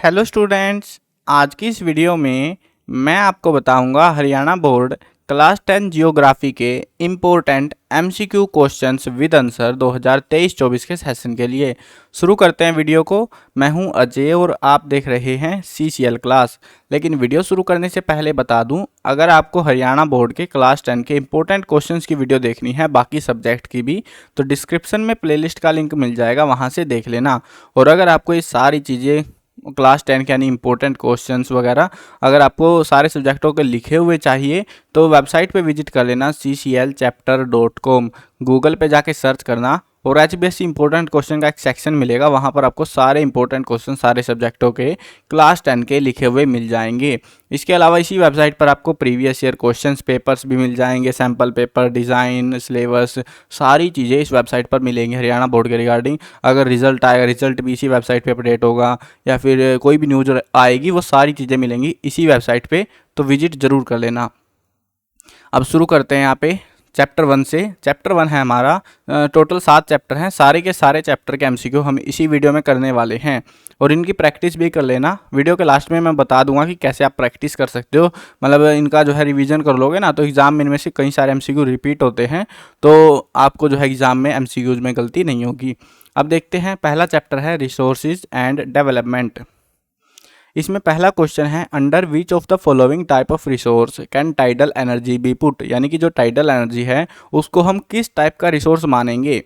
Hello students, आज की इस वीडियो में मैं आपको बताऊंगा हरियाणा बोर्ड क्लास 10 जियोग्राफी के important MCQ questions with answer 2023-24 के सेशन के लिए। शुरू करते हैं वीडियो को। मैं हूं अजय और आप देख रहे हैं सीसीएल क्लास। लेकिन वीडियो शुरू करने से पहले बता दूं, अगर आपको हरियाणा बोर्ड के क्लास 10 के इम्पोर्टेंट क्वेश्चंस की वीडियो देखनी है, बाकी सब्जेक्ट की भी, तो डिस्क्रिप्शन में प्लेलिस्ट का लिंक मिल जाएगा, वहां से देख लेना। और अगर आपको ये सारी चीज़ें क्लास 10 के यानी इंपॉर्टेंट क्वेश्चंस वगैरह अगर आपको सारे सब्जेक्टों के लिखे हुए चाहिए तो वेबसाइट पे विजिट कर लेना cclchapter.com। गूगल पे जाके सर्च करना और HBSC इंपॉर्टेंट क्वेश्चन का एक सेक्शन मिलेगा, वहाँ पर आपको सारे इंपॉर्टेंट क्वेश्चन सारे सब्जेक्टों के क्लास 10 के लिखे हुए मिल जाएंगे। इसके अलावा इसी वेबसाइट पर आपको प्रीवियस ईयर क्वेश्चंस पेपर्स भी मिल जाएंगे, सैम्पल पेपर, डिज़ाइन, सिलेबस, सारी चीज़ें इस वेबसाइट पर मिलेंगी हरियाणा बोर्ड के रिगार्डिंग। अगर रिजल्ट आएगा, रिजल्ट भी इसी वेबसाइट पर अपडेट होगा, या फिर कोई भी न्यूज़ आएगी, वो सारी चीज़ें मिलेंगी इसी वेबसाइट पर, तो विजिट ज़रूर कर लेना। अब शुरू करते हैं यहाँ पे चैप्टर 1 से। चैप्टर 1 है हमारा, टोटल 7 चैप्टर हैं। सारे के सारे चैप्टर के एमसीक्यू हम इसी वीडियो में करने वाले हैं और इनकी प्रैक्टिस भी कर लेना। वीडियो के लास्ट में मैं बता दूंगा कि कैसे आप प्रैक्टिस कर सकते हो, मतलब इनका जो है रिवीजन कर लोगे ना, तो एग्जाम में इनमें से कई सारे एमसीक्यू रिपीट होते हैं, तो आपको जो है एग्जाम में एमसीक्यूज में गलती नहीं होगी। अब देखते हैं, पहला चैप्टर है रिसोर्सेज एंड डेवलपमेंट। इसमें पहला क्वेश्चन है, under which of the following type of resource can tidal energy B put, यानी कि जो टाइडल एनर्जी है उसको हम किस टाइप का रिसोर्स मानेंगे,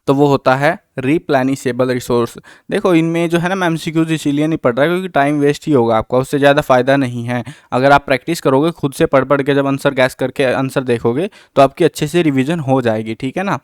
तो वो होता है रिप्लेनिशेबल रिसोर्स। देखो इनमें जो है ना, मैं एमसीक्यूज इसीलिए नहीं पढ़ रहा क्योंकि टाइम वेस्ट ही होगा आपका, उससे ज़्यादा फायदा नहीं है। अगर आप प्रैक्टिस करोगे खुद से पढ़ पढ़ के, जब आंसर गैस करके आंसर देखोगे तो आपकी अच्छे से रिविजन हो जाएगी, ठीक है ना।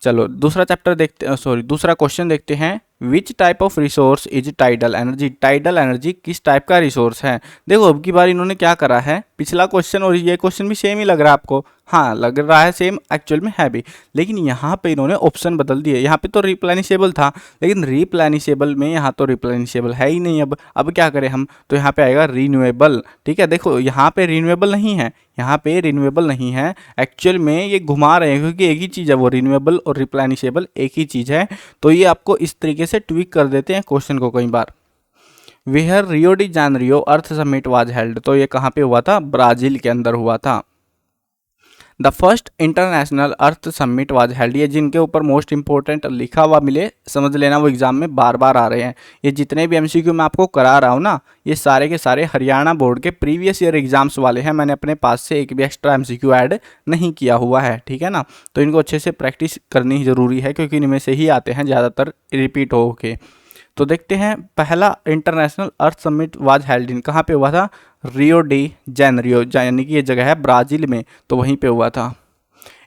चलो दूसरा चैप्टर देखते, दूसरा क्वेश्चन देखते हैं, विच type of resource is tidal energy. Tidal energy किस टाइप का रिसोर्स है। देखो अब की बार इन्होंने क्या करा है, पिछला क्वेश्चन और ये क्वेश्चन भी सेम ही लग रहा है आपको, हाँ लग रहा है सेम, एक्चुअल में है भी, लेकिन यहाँ पे इन्होंने ऑप्शन बदल दिए। यहाँ पे तो रिप्लेनिशेबल था, लेकिन रिप्लेनिशेबल में यहाँ तो रिप्लेनिशेबल है ही नहीं। अब क्या करें हम, तो यहाँ पे आएगा रिन्यूएबल। ठीक है, देखो यहाँ पे रिन्यूएबल नहीं है, यहाँ पे रिन्यूएबल नहीं है, एक्चुअल में ये घुमा रहे हैं क्योंकि एक ही चीज़ है, वो रिन्यूएबल और रिप्लेनिशेबल एक ही चीज़ है, तो ये आपको इस तरीके से ट्विक कर देते हैं क्वेश्चन को कई बार। Where Rio de Janeiro earth summit was held, तो ये कहाँ पे हुआ था, ब्राजील के अंदर हुआ था। The first international earth summit was held, ये जिनके ऊपर मोस्ट इंपॉर्टेंट लिखा हुआ मिले समझ लेना, वो एग्जाम में बार बार आ रहे हैं। ये जितने भी एमसीक्यू मैं आपको करा रहा हूँ ना, ये सारे के सारे हरियाणा बोर्ड के प्रीवियस ईयर एग्जाम्स वाले हैं। मैंने अपने पास से एक भी एक्स्ट्रा एमसीक्यू ऐड नहीं किया हुआ है, ठीक है ना। तो इनको अच्छे से प्रैक्टिस करनी ज़रूरी है क्योंकि इनमें से ही आते हैं ज़्यादातर रिपीट हो के। तो देखते हैं, पहला international earth summit was held in, कहाँ पे हुआ था, रियो डी जेनेरियो, यानी कि ये जगह है ब्राज़ील में, तो वहीं पे हुआ था।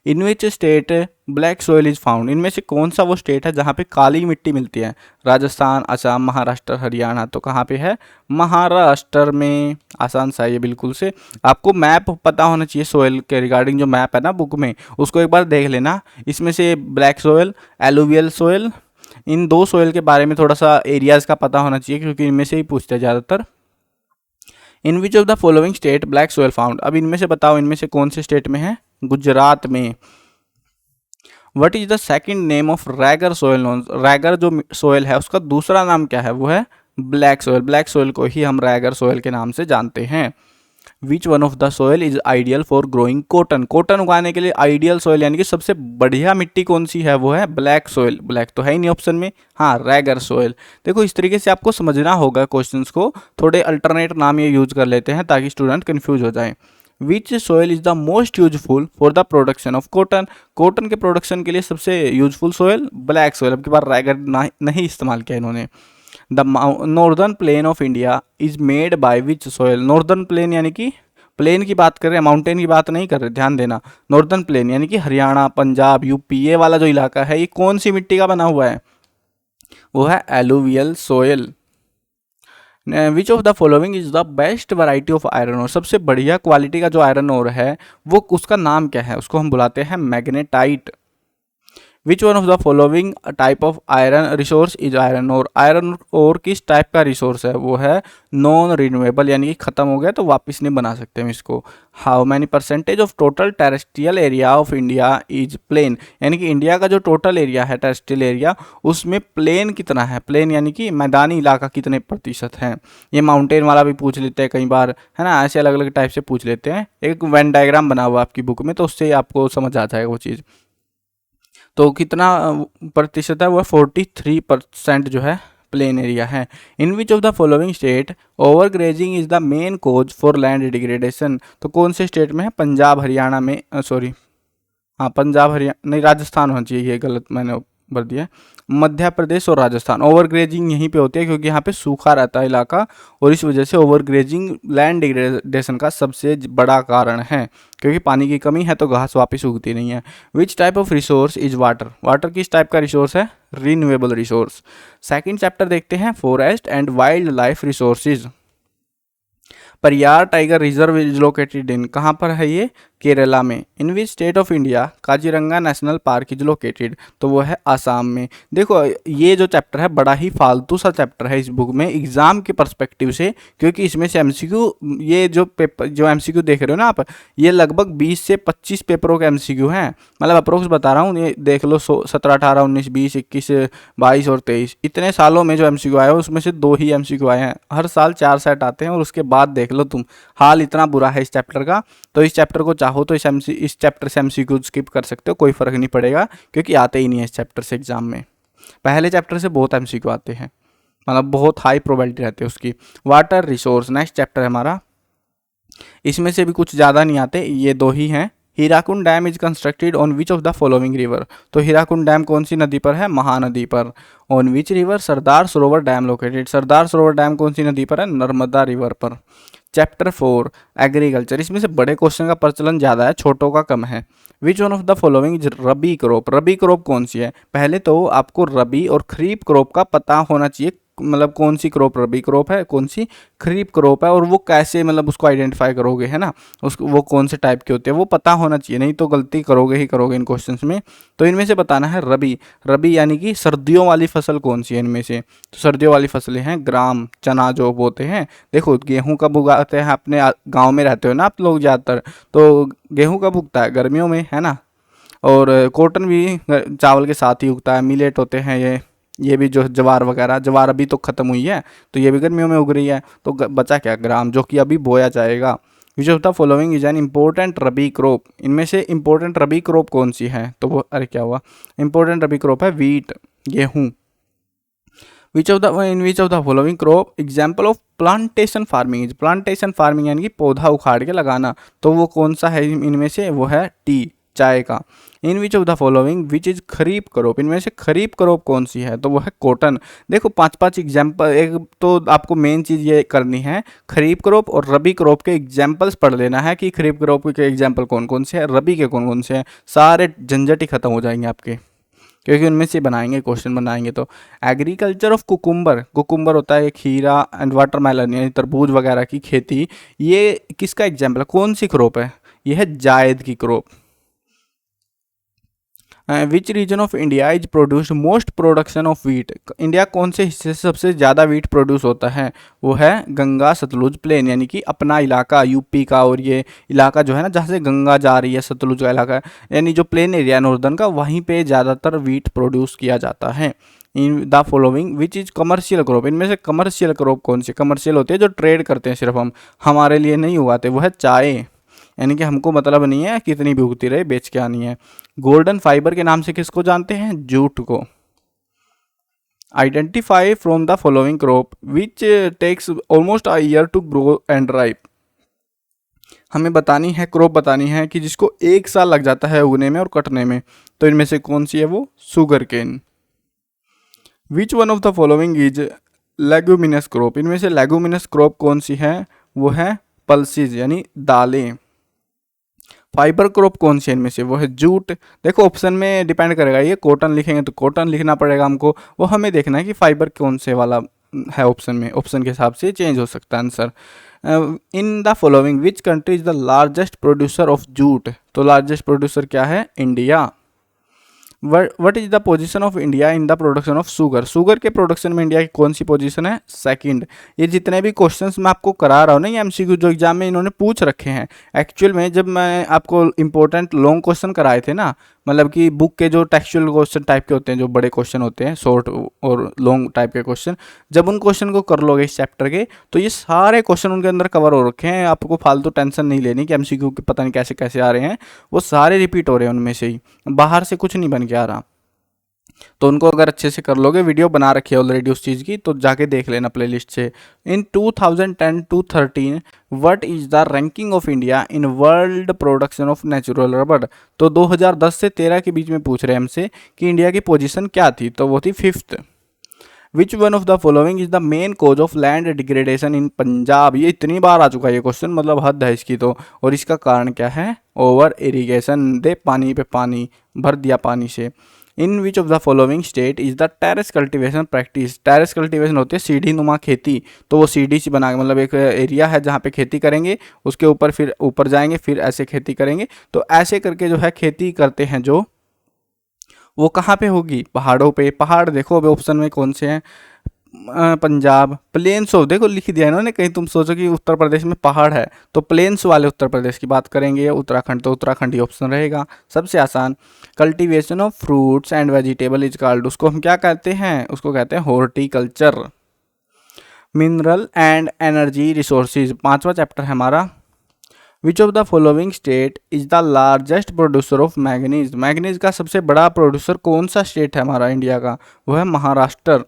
In which state black soil is found, इनमें से कौन सा वो स्टेट है जहाँ पे काली मिट्टी मिलती है, राजस्थान, असम, महाराष्ट्र, हरियाणा, तो कहाँ पे है, महाराष्ट्र में। आसान सा ये बिल्कुल से, आपको मैप पता होना चाहिए सोइल के रिगार्डिंग, जो मैप है ना बुक में, उसको एक बार देख लेना। इसमें से ब्लैक सोइल, एलुवियल सोइल, इन दो सोइल के बारे में थोड़ा सा एरियाज का पता होना चाहिए क्योंकि इनमें से ही पूछते हैं ज़्यादातर। In which of the following state black soil found, अब इनमें से बताओ, इनमें से कौन से स्टेट में है, गुजरात में। What is the second name of Raigar soil, Raigar जो सोइल है उसका दूसरा नाम क्या है, वो है ब्लैक सोइल। ब्लैक सोइल को ही हम रैगर सोइल के नाम से जानते हैं। विच one of the soil is ideal for growing cotton, cotton उगाने के लिए आइडियल सोइल यानी कि सबसे बढ़िया मिट्टी कौन सी है, वो है ब्लैक सोइल। ब्लैक तो है ही नहीं ऑप्शन में, हाँ रैगर सोइल। देखो इस तरीके से आपको समझना होगा क्वेश्चंस को, थोड़े अल्टरनेट नाम ये यूज कर लेते हैं ताकि स्टूडेंट कन्फ्यूज हो जाए। Which soil is the most useful for the production of cotton, cotton के प्रोडक्शन के लिए सबसे यूजफुल सोइल ब्लैक सोइल। अब की बार रैगर नहीं इस्तेमाल किया इन्होंने। The northern plain of India is made by which soil, northern plain यानी कि प्लेन की बात कर रहे हैं, माउंटेन की बात नहीं कर रहे, ध्यान देना। नॉर्दर्न प्लेन यानी कि हरियाणा, पंजाब, यूपी, ये वाला जो इलाका है, ये कौन सी मिट्टी का बना हुआ है, वो है alluvial soil. Which of the following is the best variety of iron ore, सबसे बढ़िया क्वालिटी का जो आयरन ओर है वो उसका नाम क्या है, उसको हम बुलाते हैं magnetite. Which one of the following type of iron resource is iron और, आयरन और किस टाइप का रिसोर्स है, वो है नॉन रिन्यूएबल, यानी कि खत्म हो गया तो वापस नहीं बना सकते हम इसको। How many percentage of total terrestrial area of India is plain, यानी कि इंडिया का जो टोटल एरिया है टेरेस्ट्रियल एरिया, उसमें प्लेन कितना है, प्लेन यानी कि मैदानी इलाका कितने प्रतिशत है। ये माउंटेन वाला भी पूछ लेते हैं कई बार, है ना, ऐसे अलग अलग टाइप से पूछ लेते हैं। एक वेन डायग्राम बना हुआ आपकी बुक में, तो उससे आपको समझ आ जाएगा वो चीज़। तो कितना प्रतिशत है, वो 43% जो है प्लेन एरिया है। In which of the following state over grazing is the main cause for land degradation, तो कौन से स्टेट में है, पंजाब हरियाणा में, सॉरी हाँ पंजाब हरियाणा नहीं, राजस्थान होना चाहिए, ये गलत मैंने भर दिया है, मध्य प्रदेश और राजस्थान। ओवर ग्रेजिंग यहीं पे होती है क्योंकि यहाँ पे सूखा रहता है इलाका, और इस वजह से ओवर ग्रेजिंग लैंड डिग्रेडेशन का सबसे बड़ा कारण है, क्योंकि पानी की कमी है तो घास वापस उगती नहीं है। Which type of resource is water, water किस टाइप का रिसोर्स है, रिन्यूएबल रिसोर्स। सेकेंड चैप्टर देखते हैं, forest and wild life resources. Periyar tiger reserve is located in, कहाँ पर है ये, केरला में। In which state of India Kaziranga national park is located, तो वो है आसाम में। देखो ये जो चैप्टर है बड़ा ही फालतू सा चैप्टर है इस बुक में एग्जाम के पर्सपेक्टिव से, क्योंकि इसमें से एमसीक्यू, ये जो पेपर जो एमसीक्यू देख रहे हो ना आप, ये लगभग 20 से 25 पेपरों के एमसीक्यू हैं, मतलब अप्रोक्स बता रहा हूँ, ये देख लो 17, 18, 19, 20, 21, 22 और 23, इतने सालों में जो एमसीक्यू आया है उसमें से 2 ही एमसीक्यू आए हैं। हर साल 4 सेट आते हैं, और उसके बाद देख लो तुम, हाल इतना बुरा है इस चैप्टर का। तो इस चैप्टर को चाहो तो इस चैप्टर से एमसीक्यू स्किप कर सकते हो, कोई फर्क नहीं पड़ेगा, क्योंकि आते ही नहीं है इस चैप्टर से एग्जाम में। पहले चैप्टर से बहुत एमसीक्यू आते हैं, मतलब बहुत हाई प्रोबेबिलिटी रहती है उसकी। वाटर रिसोर्स नेक्स्ट चैप्टर है हमारा, इसमें से भी कुछ ज़्यादा नहीं आते, ये 2 ही हैं। Hirakud dam is constructed on which of the following river, तो हीराकुंड डैम कौन सी नदी पर है, महानदी पर। On which river Sardar Sarovar dam located, Sardar Sarovar dam कौन सी नदी पर है, नर्मदा रिवर पर। चैप्टर 4 एग्रीकल्चर, इसमें से बड़े क्वेश्चन का प्रचलन ज़्यादा है, छोटों का कम है। विच one of the following is rabi crop, rabi crop कौन सी है, पहले तो आपको रबी और खरीफ क्रॉप का पता होना चाहिए, मतलब कौन सी क्रॉप रबी क्रॉप है, कौन सी खरीफ क्रॉप है, और वो कैसे मतलब उसको आइडेंटिफाई करोगे, है ना, उसको वो कौन से टाइप के होते हैं वो पता होना चाहिए, नहीं तो गलती करोगे ही करोगे इन क्वेश्चंस में। तो इनमें से बताना है रबी, रबी यानी कि सर्दियों वाली फसल कौन सी है इनमें से, तो सर्दियों वाली फसलें हैं ग्राम, चना जो बोते हैं। देखो गेहूँ कब उगाते हैं, अपने गाँव में रहते हो ना आप लोग ज़्यादातर, तो गेहूँ कब उगता है, गर्मियों में, है ना, और कॉटन भी चावल के साथ ही उगता है। मिलेट होते हैं ये भी जो जवार वगैरह, जवार अभी तो ख़त्म हुई है तो ये भी गर्मियों में उग रही है, तो बचा क्या, ग्राम, जो कि अभी बोया जाएगा। विच of the following is an important rabi crop, इनमें से इम्पोर्टेंट रबी क्रॉप कौन सी है, तो वो अरे क्या हुआ, इम्पोर्टेंट रबी क्रॉप है वीट, गेहूँ। विच of the in which of the following crop example of plantation farming is, plantation farming यानी कि पौधा उखाड़ के लगाना, तो वो कौन सा है इनमें से, वो है टी, चाय का। In which of the following which is kharif crop, इनमें से खरीफ क्रॉप कौन सी है, तो वो है कॉटन। देखो 5-5 एग्जाम्पल, एक तो आपको मेन चीज़ ये करनी है, खरीफ क्रॉप और रबी क्रॉप के एग्जाम्पल्स पढ़ लेना है कि खरीफ क्रॉप के एग्जाम्पल कौन कौन से हैं, रबी के कौन कौन से हैं, सारे झंझट ही खत्म हो जाएंगे आपके, क्योंकि उनमें से बनाएंगे क्वेश्चन बनाएंगे। तो एग्रीकल्चर ऑफ कुकुम्बर, कुकुम्बर होता है खीरा एंड वाटरमेलन यानी तरबूज वगैरह की खेती, ये किसका एग्जाम्पल है, कौन सी क्रॉप है, ये है जायद की crop. Which region of India is produced most production of wheat, India कौन से हिस्से से सबसे ज़्यादा वीट प्रोड्यूस होता है, वो है गंगा सतलुज प्लेन, यानी कि अपना इलाका यूपी का, और ये इलाका जो है ना जहाँ से गंगा जा रही है, सतलुज का इलाका, यानी जो प्लेन एरिया नॉर्दर्न का, वहीं पे ज़्यादातर वीट प्रोड्यूस किया जाता है। In the following which is commercial crop, इनमें से कमर्शियल क्रॉप कौन सी, कमर्शियल होती है जो ट्रेड करते हैं सिर्फ हम, हमारे लिए नहीं उगाते, वो है चाय, यानी कि हमको मतलब नहीं है कितनी भी उगती रहे, बेच के आनी है। गोल्डन फाइबर के नाम से किसको जानते हैं, जूट को। Identify from the following crop which takes almost a year to grow and ripe, हमें बतानी है क्रॉप बतानी है कि जिसको 1 साल लग जाता है उगने में और कटने में, तो इनमें से कौन सी है, वो sugar cane. Which one of the following is leguminous crop, इनमें से लेगुमिनस क्रॉप कौन सी है, वो है पल्सीज यानी दालें। फाइबर क्रॉप कौन सी है इनमें से, वो है जूट। देखो ऑप्शन में डिपेंड करेगा, ये कॉटन लिखेंगे तो कॉटन लिखना पड़ेगा हमको, वो हमें देखना है कि फाइबर कौन से वाला है ऑप्शन में, ऑप्शन के हिसाब से चेंज हो सकता है answer. In the following which country is the largest producer of jute, तो लार्जेस्ट प्रोड्यूसर क्या है, India. What is the position of India in the production of sugar, sugar के प्रोडक्शन में इंडिया की कौन सी पोजीशन है, सेकंड। ये जितने भी क्वेश्चंस मैं आपको करा रहा हूँ ना, ये एमसीक्यू जो एग्जाम में इन्होंने पूछ रखे हैं। एक्चुअल में जब मैं आपको इंपॉर्टेंट लॉन्ग क्वेश्चन कराए थे ना, मतलब कि बुक के जो टेक्सचुअल क्वेश्चन टाइप के होते हैं, जो बड़े क्वेश्चन होते हैं, शॉर्ट और लॉन्ग टाइप के क्वेश्चन, जब उन क्वेश्चन को कर लोगे इस चैप्टर के, तो ये सारे क्वेश्चन उनके अंदर कवर हो रखे हैं। आपको फालतू टेंशन नहीं लेनी कि एमसीक्यू के पता नहीं कैसे कैसे आ रहे हैं, वो सारे रिपीट हो रहे हैं उनमें से ही, बाहर से कुछ नहीं बन के आ रहा। तो उनको अगर अच्छे से कर लोगे, वीडियो बना रखी है ऑलरेडी उस चीज़ की, तो जाके देख लेना प्लेलिस्ट से। इन 2010 to 13 what is the ranking of India in world production of natural rubber. तो 2010 से 13 के बीच में पूछ रहे हैं हमसे कि इंडिया की पोजीशन क्या थी, तो वो थी 5th। Which one of the following is the main cause of land degradation in Punjab. ये इतनी बार आ चुका है ये क्वेश्चन, मतलब हद है इसकी तो। और इसका कारण क्या है, ओवर इरीगेशन, दे पानी पे पानी भर दिया पानी से। In which of the following state is the terrace cultivation practice. Terrace cultivation होती है सीढ़ी नुमा खेती, तो वो सीढ़ी सी बना के, मतलब एक एरिया है जहाँ पे खेती करेंगे, उसके ऊपर फिर ऊपर जाएंगे, फिर ऐसे खेती करेंगे। तो ऐसे करके जो है खेती करते हैं, जो वो कहाँ पे होगी, पहाड़ों पे। पहाड़ देखो अभी ऑप्शन में कौन से हैं, पंजाब। प्लेन्स हो, देखो लिख दिया इन्होंने, कहीं तुम सोचो कि उत्तर प्रदेश में पहाड़ है, तो प्लेन्स वाले उत्तर प्रदेश की बात करेंगे। उत्तराखंड, तो उत्तराखंड ही ऑप्शन रहेगा सबसे आसान। Cultivation of fruits and vegetable is called, उसको हम क्या कहते हैं, उसको कहते हैं horticulture. Mineral and energy resources, 5वां चैप्टर है हमारा। Which of the following state is the largest producer of manganese. Manganese का सबसे बड़ा प्रोड्यूसर कौन सा स्टेट है हमारा इंडिया का, वो है Maharashtra.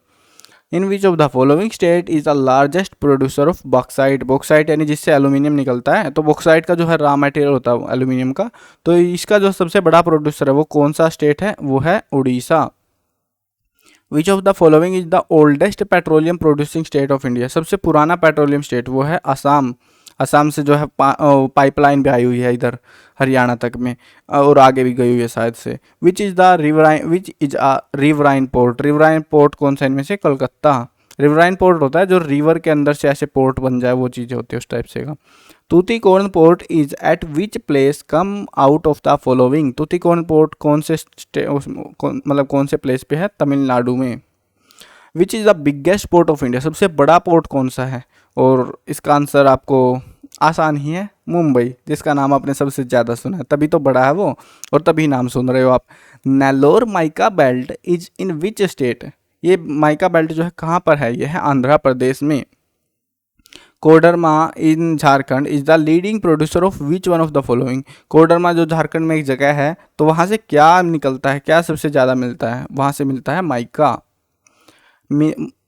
In which of the following state is the largest producer of bauxite. Bauxite यानी जिससे एल्यूमिनियम निकलता है, तो बॉक्साइट का जो है रॉ मटेरियल होता है एल्यूमिनियम का, तो इसका जो सबसे बड़ा प्रोड्यूसर है वो कौन सा स्टेट है, वो है उड़ीसा। विच of the following is the oldest petroleum producing state of India. सबसे पुराना पेट्रोलियम स्टेट वो है असम। असम से जो है पाइपलाइन भी आई हुई है इधर हरियाणा तक में, और आगे भी गई हुई है शायद से। विच is the riverine, which is a riverine port. Riverine port कौन सा इनमें से, कलकत्ता। रिवराइन पोर्ट होता है जो रिवर के अंदर से ऐसे पोर्ट बन जाए, वो चीज़ें होती है उस टाइप से का। Tuticorin port is eight which place come out of the following. Tuticorin port कौन से मतलब कौन से प्लेस पे है, तमिलनाडु में। विच is the biggest port of India, सबसे बड़ा पोर्ट कौन सा है, और इसका आंसर आपको आसान ही है, मुंबई, जिसका नाम आपने सबसे ज़्यादा सुना है, तभी तो बड़ा है वो, और तभी नाम सुन रहे हो आप। Nellore mica belt is in which state. ये माइका बेल्ट जो है कहाँ पर है, ये है आंध्र प्रदेश में। Koderma in Jharkhand is the leading producer of which one of the following. Koderma जो झारखंड में एक जगह है, तो वहाँ से क्या निकलता है, क्या सबसे ज़्यादा मिलता है, वहाँ से मिलता है mica.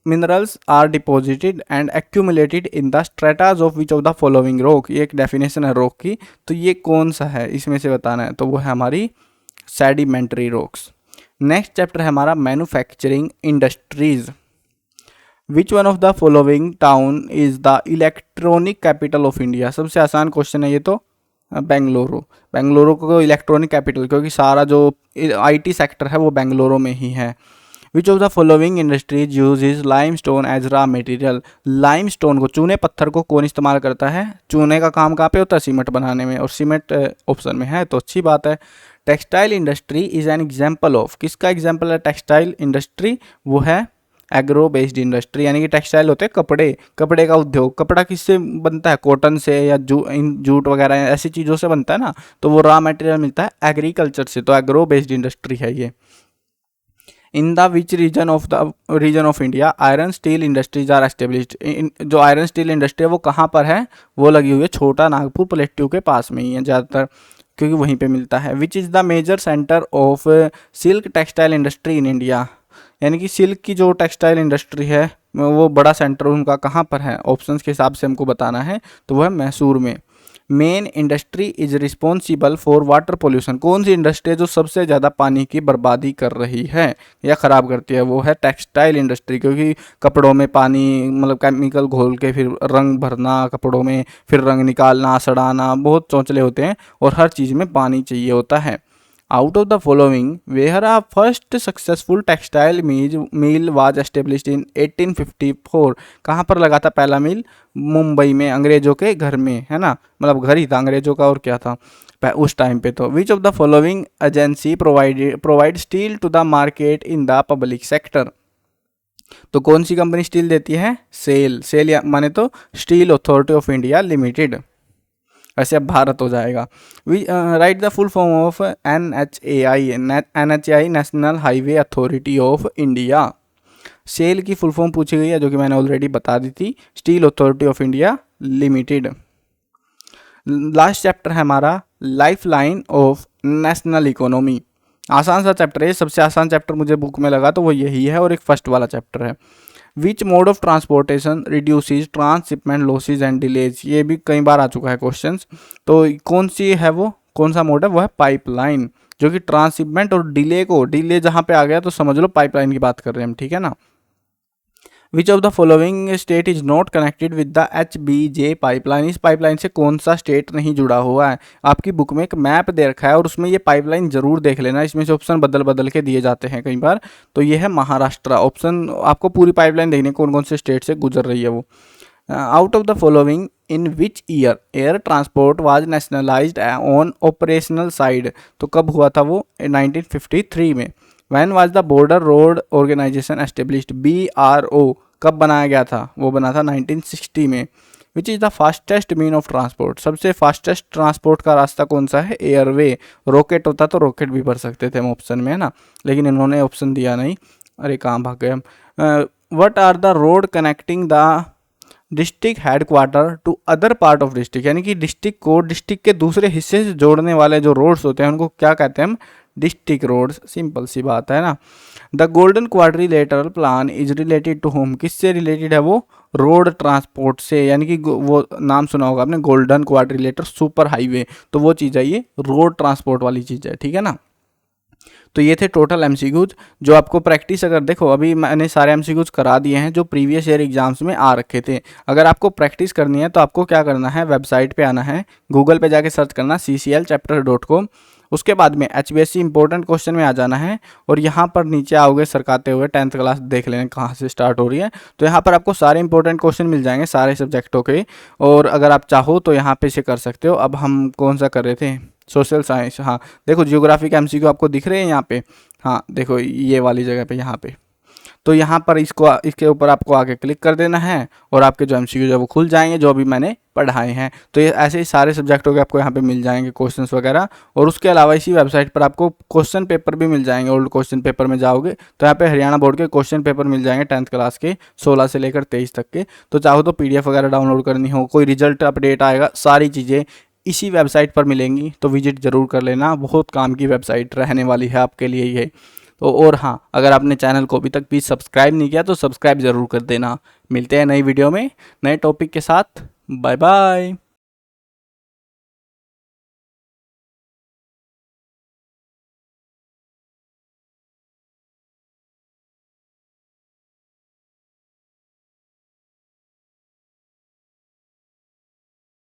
Minerals are deposited and accumulated in the strata of which of the following rock. ये एक डेफिनेशन है रॉक की, तो ये कौन सा है इसमें से बताना है, तो वो है हमारी सेडिमेंट्री रॉक्स। नेक्स्ट चैप्टर है हमारा manufacturing industries. Which one of the following town is the electronic capital of India. सबसे आसान क्वेश्चन है ये तो, बेंगलुरु। बेंगलुरु को इलेक्ट्रॉनिक कैपिटल, क्योंकि सारा जो IT सेक्टर है वो बेंगलुरु में ही है। Which of the following industries uses limestone as raw material. Limestone को, चूने पत्थर को कौन इस्तेमाल करता है, चूने का काम कहाँ पे होता है, सीमेंट बनाने में, और सीमेंट ऑप्शन में है तो अच्छी बात है। Textile industry is an example of, किसका एग्जाम्पल है टेक्सटाइल इंडस्ट्री, वो है एग्रो बेस्ड इंडस्ट्री। यानी कि टेक्सटाइल होते हैं कपड़े, कपड़े का उद्योग। कपड़ा किससे बनता है, कॉटन से या जूट वगैरह ऐसी चीज़ों से बनता है ना, तो वो रॉ मटेरियल मिलता है एग्रीकल्चर से, तो एग्रो बेस्ड इंडस्ट्री है ये। In the which region of India iron steel industries are established. जो आयरन स्टील इंडस्ट्री है वो कहाँ पर है, वो लगी हुई है छोटा नागपुर प्लेट्यू के पास में ही है ज़्यादातर, क्योंकि वहीं पे मिलता है। Which is the major centre of silk textile industry in India. यानी कि सिल्क की जो टेक्सटाइल इंडस्ट्री है वो बड़ा सेंटर उनका कहाँ पर है, ऑप्शंस के हिसाब से हमको बताना है, तो वह है मैसूर में। Main industry is responsible for water pollution. कौन सी इंडस्ट्री है जो सबसे ज़्यादा पानी की बर्बादी कर रही है या ख़राब करती है, वो है टेक्सटाइल इंडस्ट्री। क्योंकि कपड़ों में पानी, मतलब केमिकल घोल के फिर रंग भरना कपड़ों में, फिर रंग निकालना, सड़ाना, बहुत चौंचले होते हैं, और हर चीज़ में पानी चाहिए होता है। Out of the following where a first successful textile mill was established in 1854। कहाँ पर लगा था पहला मिल, मुंबई में, अंग्रेजों के घर में, है ना, मतलब घर ही था अंग्रेजों का, और क्या था। उस टाइम पे। तो which of the following agency provide steel to the market in the public sector. तो कौन सी कंपनी स्टील देती है? सेल या माने तो steel authority of India limited, ऐसे अब भारत हो जाएगा। Write the full form of NHAI national highway authority of India. SAIL की फुल फॉर्म पूछी गई है जो कि मैंने ऑलरेडी बता दी थी, steel authority of India limited. Last chapter है हमारा life line of national economy. आसान सा चैप्टर है, सबसे आसान चैप्टर मुझे बुक में लगा तो वो यही है और एक फर्स्ट वाला चैप्टर है। Which mode of transportation reduces transshipment losses and delays. ये भी कई बार आ चुका है क्वेश्चन। तो कौन सी है वो, कौन सा मोड है? वो है पाइपलाइन, जो कि ट्रांसशिपमेंट और डिले जहाँ पे आ गया तो समझ लो पाइपलाइन की बात कर रहे हैं हम, ठीक है ना। विच of the following state is not connected with the HBJ pipeline. इस पाइपलाइन से कौन सा स्टेट नहीं जुड़ा हुआ है? आपकी बुक में एक मैप दे रखा है और उसमें ये पाइपलाइन जरूर देख लेना, इसमें से ऑप्शन बदल बदल के दिए जाते हैं कई बार। तो ये है महाराष्ट्र ऑप्शन, आपको पूरी पाइपलाइन देखनी कौन कौन से स्टेट से गुजर रही है वो। Out of the following in which year air transport was nationalised on operational side. तो कब हुआ था वो? 1953 में। When was the border road organisation established, BRO, कब बनाया गया था? वो बना था 1960 में। विच is the fastest mean of transport. सबसे फास्टेस्ट ट्रांसपोर्ट का रास्ता कौन सा है? एयरवे। रॉकेट होता तो रॉकेट भी भर सकते थे हम ऑप्शन में, है ना, लेकिन इन्होंने ऑप्शन दिया नहीं। अरे कहाँ भाग गए हम। What are the road connecting the district headquarter to other part of district, यानी कि डिस्ट्रिक्ट को डिस्ट्रिक्ट के दूसरे हिस्से से जोड़ने वाले जो रोड्स होते हैं उनको क्या कहते हैं हम? District roads. सिंपल सी बात है ना। The golden quadrilateral plan is related to whom. किससे रिलेटेड है वो? रोड ट्रांसपोर्ट से, यानी कि वो नाम सुना होगा आपने, गोल्डन क्वाड्रिलेटर सुपर हाईवे, तो वो चीज़ है ये, रोड ट्रांसपोर्ट वाली चीज़ है, ठीक है ना। तो ये थे टोटल MCQs जो आपको प्रैक्टिस, अगर देखो अभी मैंने सारे MCQs करा दिए हैं जो प्रीवियस ईयर एग्जाम्स में आ रखे थे। अगर आपको प्रैक्टिस करनी है तो आपको क्या करना है, वेबसाइट पे आना है, गूगल पे जाके सर्च करना cclchapter.com, उसके बाद में HBSC इंपॉर्टेंट क्वेश्चन में आ जाना है और यहाँ पर नीचे आओगे सरकाते हुए 10th क्लास देख लेना कहाँ से स्टार्ट हो रही है। तो यहाँ पर आपको सारे इंपॉर्टेंट क्वेश्चन मिल जाएंगे सारे सब्जेक्टों के, और अगर आप चाहो तो यहाँ पे से कर सकते हो। अब हम कौन सा कर रहे थे? Social science. हाँ देखो जियोग्राफी का MCQ आपको दिख रहे हैं यहाँ पे, हाँ देखो ये वाली जगह पे यहाँ पे। तो यहाँ पर इसके ऊपर आपको आके क्लिक कर देना है और आपके जो MCQ है वो खुल जाएंगे जो अभी मैंने पढ़ाए हैं। तो ये ऐसे ही सारे सब्जेक्टों के आपको यहाँ पे मिल जाएंगे क्वेश्चंस वगैरह, और उसके अलावा इसी वेबसाइट पर आपको क्वेश्चन पेपर भी मिल जाएंगे। ओल्ड क्वेश्चन पेपर में जाओगे तो यहाँ पे हरियाणा बोर्ड के क्वेश्चन पेपर मिल जाएंगे 10th क्लास के 16 से लेकर 23 तक के। तो चाहो तो PDF वगैरह डाउनलोड करनी हो, कोई रिजल्ट अपडेट आएगा, सारी चीज़ें इसी वेबसाइट पर मिलेंगी, तो विजिट ज़रूर कर लेना। बहुत काम की वेबसाइट रहने वाली है आपके लिए ये। तो और हाँ, अगर आपने चैनल को अभी तक भी सब्सक्राइब नहीं किया तो सब्सक्राइब ज़रूर कर देना। मिलते हैं नई वीडियो में नए टॉपिक के साथ। Bye bye.